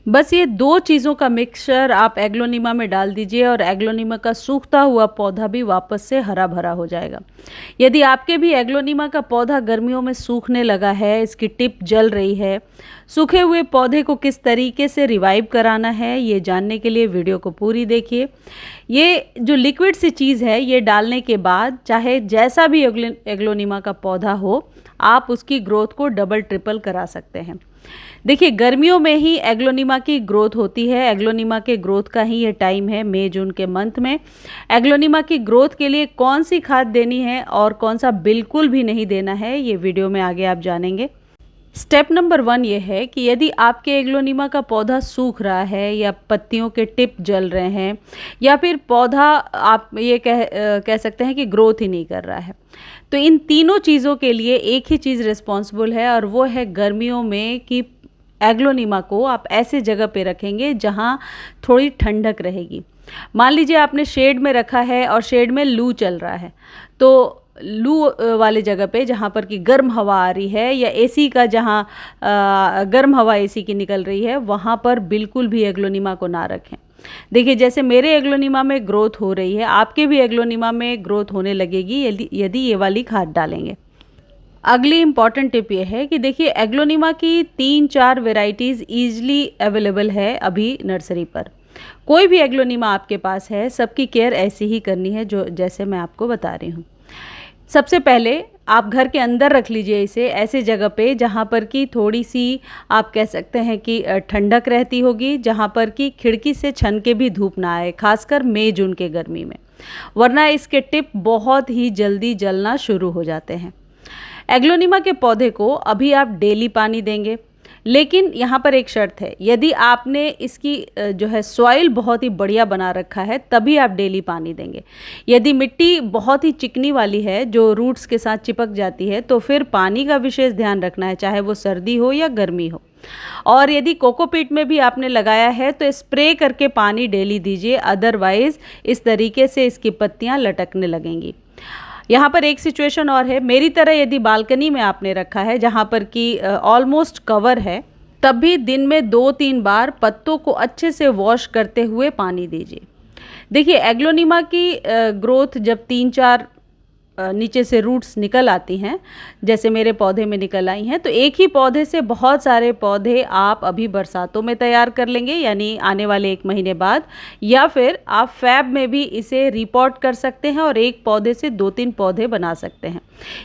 बस ये 2 चीज़ों का मिक्सचर आप एग्लोनिमा में डाल दीजिए और एग्लोनिमा का सूखता हुआ पौधा भी वापस से हरा-भरा हो जाएगा। यदि आपके भी एग्लोनिमा का पौधा गर्मियों में सूखने लगा है, इसकी टिप जल रही है, सूखे हुए पौधे को किस तरीके से रिवाइव कराना है, ये जानने के लिए वीडियो को पूरी देखिए। ये जो लिक्विड सी चीज़ है, ये डालने के बाद चाहे जैसा भी एग्लोनिमा का पौधा हो, आप उसकी ग्रोथ को डबल ट्रिपल करा सकते हैं। देखिए, गर्मियों में ही एग्लोनिमा की ग्रोथ होती है। एग्लोनिमा के ग्रोथ का ही ये टाइम है, मई जून के मंथ में। एग्लोनिमा की ग्रोथ के लिए कौन सी खाद देनी है और कौन सा बिल्कुल भी नहीं देना है, ये वीडियो में आगे आप जानेंगे। स्टेप नंबर 1 ये है कि यदि आपके एग्लोनिमा का पौधा सूख रहा है या पत्तियों के टिप जल रहे हैं या फिर पौधा आप ये कह सकते हैं कि ग्रोथ ही नहीं कर रहा है, तो इन तीनों चीज़ों के लिए एक ही चीज़ रिस्पॉन्सिबल है और वो है गर्मियों में कि एग्लोनिमा को आप ऐसे जगह पे रखेंगे जहाँ थोड़ी ठंडक रहेगी। मान लीजिए आपने शेड में रखा है और शेड में लू चल रहा है, तो लू वाले जगह पे जहाँ पर कि गर्म हवा आ रही है या एसी का जहाँ गर्म हवा एसी की निकल रही है, वहाँ पर बिल्कुल भी एग्लोनिमा को ना रखें। देखिए, जैसे मेरे एग्लोनिमा में ग्रोथ हो रही है, आपके भी एग्लोनिमा में ग्रोथ होने लगेगी यदि ये वाली खाद डालेंगे। अगली इम्पॉर्टेंट टिप ये है कि देखिए, एग्लोनिमा की 3-4 वेराइटीज़ ईजिली अवेलेबल है अभी नर्सरी पर। कोई भी एग्लोनिमा आपके पास है, सबकी केयर ऐसी ही करनी है जो जैसे मैं आपको बता रही हूँ। सबसे पहले आप घर के अंदर रख लीजिए इसे ऐसे जगह पे जहाँ पर कि थोड़ी सी आप कह सकते हैं कि ठंडक रहती होगी, जहाँ पर कि खिड़की से छन के भी धूप ना आए, खासकर मई जून के गर्मी में, वरना इसके टिप बहुत ही जल्दी जलना शुरू हो जाते हैं। एग्लोनिमा के पौधे को अभी आप डेली पानी देंगे, लेकिन यहाँ पर एक शर्त है, यदि आपने इसकी जो है सॉइल बहुत ही बढ़िया बना रखा है तभी आप डेली पानी देंगे। यदि मिट्टी बहुत ही चिकनी वाली है जो रूट्स के साथ चिपक जाती है, तो फिर पानी का विशेष ध्यान रखना है, चाहे वो सर्दी हो या गर्मी हो। और यदि कोकोपीट में भी आपने लगाया है तो स्प्रे करके पानी डेली दीजिए, अदरवाइज़ इस तरीके से इसकी पत्तियाँ लटकने लगेंगी। यहाँ पर एक सिचुएशन और है, मेरी तरह यदि बालकनी में आपने रखा है जहाँ पर कि ऑलमोस्ट कवर है, तब भी दिन में 2-3 बार पत्तों को अच्छे से वॉश करते हुए पानी दीजिए। देखिए, एग्लोनिमा की ग्रोथ जब 3-4 नीचे से रूट्स निकल आती हैं, जैसे मेरे पौधे में निकल आई हैं, तो एक ही पौधे से बहुत सारे पौधे आप अभी बरसातों में तैयार कर लेंगे, यानी आने वाले 1 महीने बाद, या फिर आप फैब में भी इसे रिपॉट कर सकते हैं और एक पौधे से 2-3 पौधे बना सकते हैं।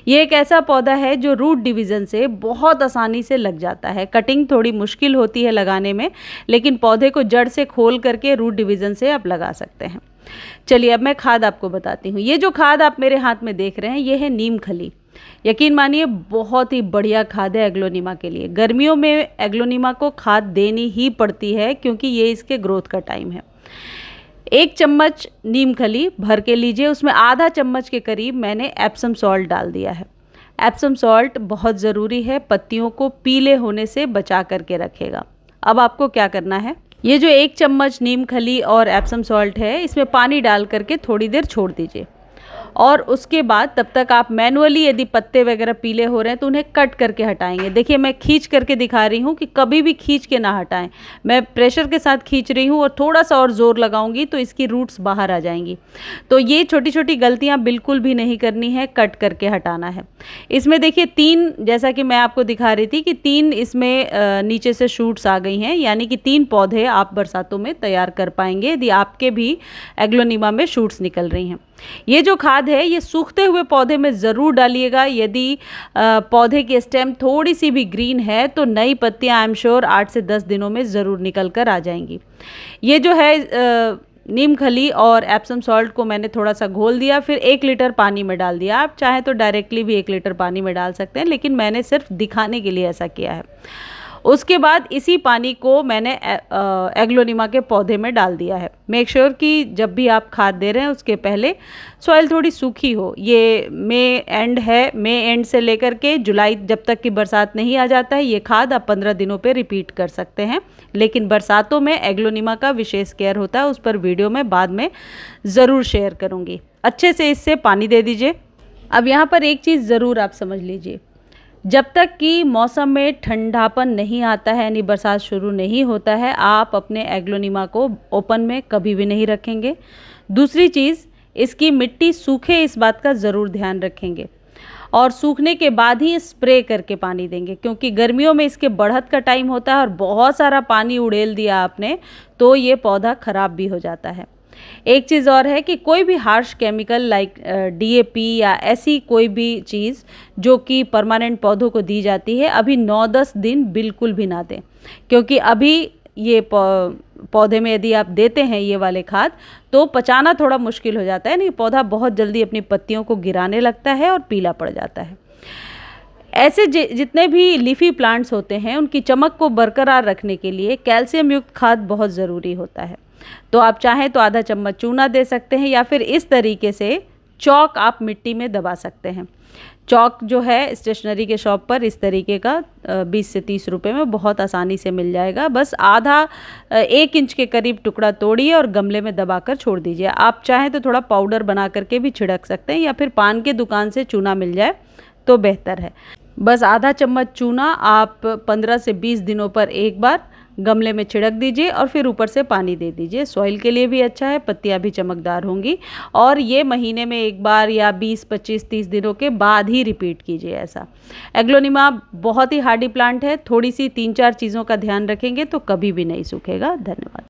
ये एक ऐसा पौधा है जो रूट डिवीज़न से बहुत आसानी से लग जाता है। कटिंग थोड़ी मुश्किल होती है लगाने में, लेकिन पौधे को जड़ से खोल करके रूट डिवीज़न से आप लगा सकते हैं। चलिए, अब मैं खाद आपको बताती हूँ। ये जो खाद आप मेरे हाथ में देख रहे हैं, ये है नीम खली। यकीन मानिए, बहुत ही बढ़िया खाद है एग्लोनिमा के लिए। गर्मियों में एग्लोनिमा को खाद देनी ही पड़ती है क्योंकि ये इसके ग्रोथ का टाइम है। 1 चम्मच नीम खली भर के लीजिए, उसमें आधा चम्मच के करीब मैंने एप्सम सॉल्ट डाल दिया है। एप्सम सॉल्ट बहुत ज़रूरी है, पत्तियों को पीले होने से बचा करके रखेगा। अब आपको क्या करना है, ये जो 1 चम्मच नीम खली और एप्सम सॉल्ट है, इसमें पानी डाल करके थोड़ी देर छोड़ दीजिए और उसके बाद तब तक आप मैनुअली यदि पत्ते वगैरह पीले हो रहे हैं तो उन्हें कट करके हटाएंगे। देखिए, मैं खींच करके दिखा रही हूँ कि कभी भी खींच के ना हटाएं। मैं प्रेशर के साथ खींच रही हूँ और थोड़ा सा और ज़ोर लगाऊंगी तो इसकी रूट्स बाहर आ जाएंगी। तो ये छोटी छोटी गलतियाँ बिल्कुल भी नहीं करनी है, कट करके हटाना है। इसमें देखिए 3, जैसा कि मैं आपको दिखा रही थी कि 3 इसमें नीचे से शूट्स आ गई हैं, यानी कि 3 पौधे आप बरसातों में तैयार कर पाएंगे यदि आपके भी एग्लोनिमा में शूट्स निकल रही हैं। ये जो खाद है, ये सूखते हुए पौधे में ज़रूर डालिएगा। यदि पौधे की स्टेम थोड़ी सी भी ग्रीन है तो नई पत्तियां आई एम श्योर 8 से 10 दिनों में ज़रूर निकल कर आ जाएंगी। ये जो है नीम खली और एप्सम सॉल्ट को मैंने थोड़ा सा घोल दिया, फिर 1 लीटर पानी में डाल दिया। आप चाहें तो डायरेक्टली भी 1 लीटर पानी में डाल सकते हैं, लेकिन मैंने सिर्फ दिखाने के लिए ऐसा किया है। उसके बाद इसी पानी को मैंने एग्लोनिमा के पौधे में डाल दिया है। मेक श्योर कि जब भी आप खाद दे रहे हैं उसके पहले सॉइल थोड़ी सूखी हो। ये मई एंड है, मई एंड से लेकर के जुलाई जब तक कि बरसात नहीं आ जाता है, ये खाद आप 15 दिनों पे रिपीट कर सकते हैं। लेकिन बरसातों में एग्लोनिमा का विशेष केयर होता है, उस पर वीडियो में बाद में ज़रूर शेयर करूँगी। अच्छे से इससे पानी दे दीजिए। अब यहाँ पर एक चीज़ ज़रूर आप समझ लीजिए, जब तक कि मौसम में ठंडापन नहीं आता है, यानी बरसात शुरू नहीं होता है, आप अपने एग्लोनिमा को ओपन में कभी भी नहीं रखेंगे। दूसरी चीज़, इसकी मिट्टी सूखे इस बात का ज़रूर ध्यान रखेंगे और सूखने के बाद ही स्प्रे करके पानी देंगे, क्योंकि गर्मियों में इसके बढ़त का टाइम होता है और बहुत सारा पानी उड़ेल दिया आपने तो ये पौधा ख़राब भी हो जाता है। एक चीज़ और है कि कोई भी हार्श केमिकल लाइक DAP या ऐसी कोई भी चीज़ जो कि परमानेंट पौधों को दी जाती है, अभी 9-10 दिन बिल्कुल भी ना दें, क्योंकि अभी ये पौधे में यदि आप देते हैं ये वाले खाद तो पचाना थोड़ा मुश्किल हो जाता है, नहीं पौधा बहुत जल्दी अपनी पत्तियों को गिराने लगता है और पीला पड़ जाता है। ऐसे जितने भी लीफी प्लांट्स होते हैं उनकी चमक को बरकरार रखने के लिए कैल्शियम युक्त खाद बहुत ज़रूरी होता है। तो आप चाहें तो आधा चम्मच चूना दे सकते हैं या फिर इस तरीके से चॉक आप मिट्टी में दबा सकते हैं। चॉक जो है स्टेशनरी के शॉप पर इस तरीके का 20 से 30 रुपए में बहुत आसानी से मिल जाएगा। बस आधा 1 इंच के करीब टुकड़ा तोड़िए और गमले में दबाकर छोड़ दीजिए। आप चाहें तो थोड़ा पाउडर बना करके भी छिड़क सकते हैं या फिर पान के दुकान से चूना मिल जाए तो बेहतर है। बस आधा चम्मच चूना आप 15 से 20 दिनों पर एक बार गमले में छिड़क दीजिए और फिर ऊपर से पानी दे दीजिए। सॉइल के लिए भी अच्छा है, पत्तियां भी चमकदार होंगी और ये महीने में एक बार या 20, 25, 30 दिनों के बाद ही रिपीट कीजिए ऐसा। एग्लोनिमा बहुत ही हार्डी प्लांट है, थोड़ी सी 3-4 चीज़ों का ध्यान रखेंगे तो कभी भी नहीं सूखेगा। धन्यवाद।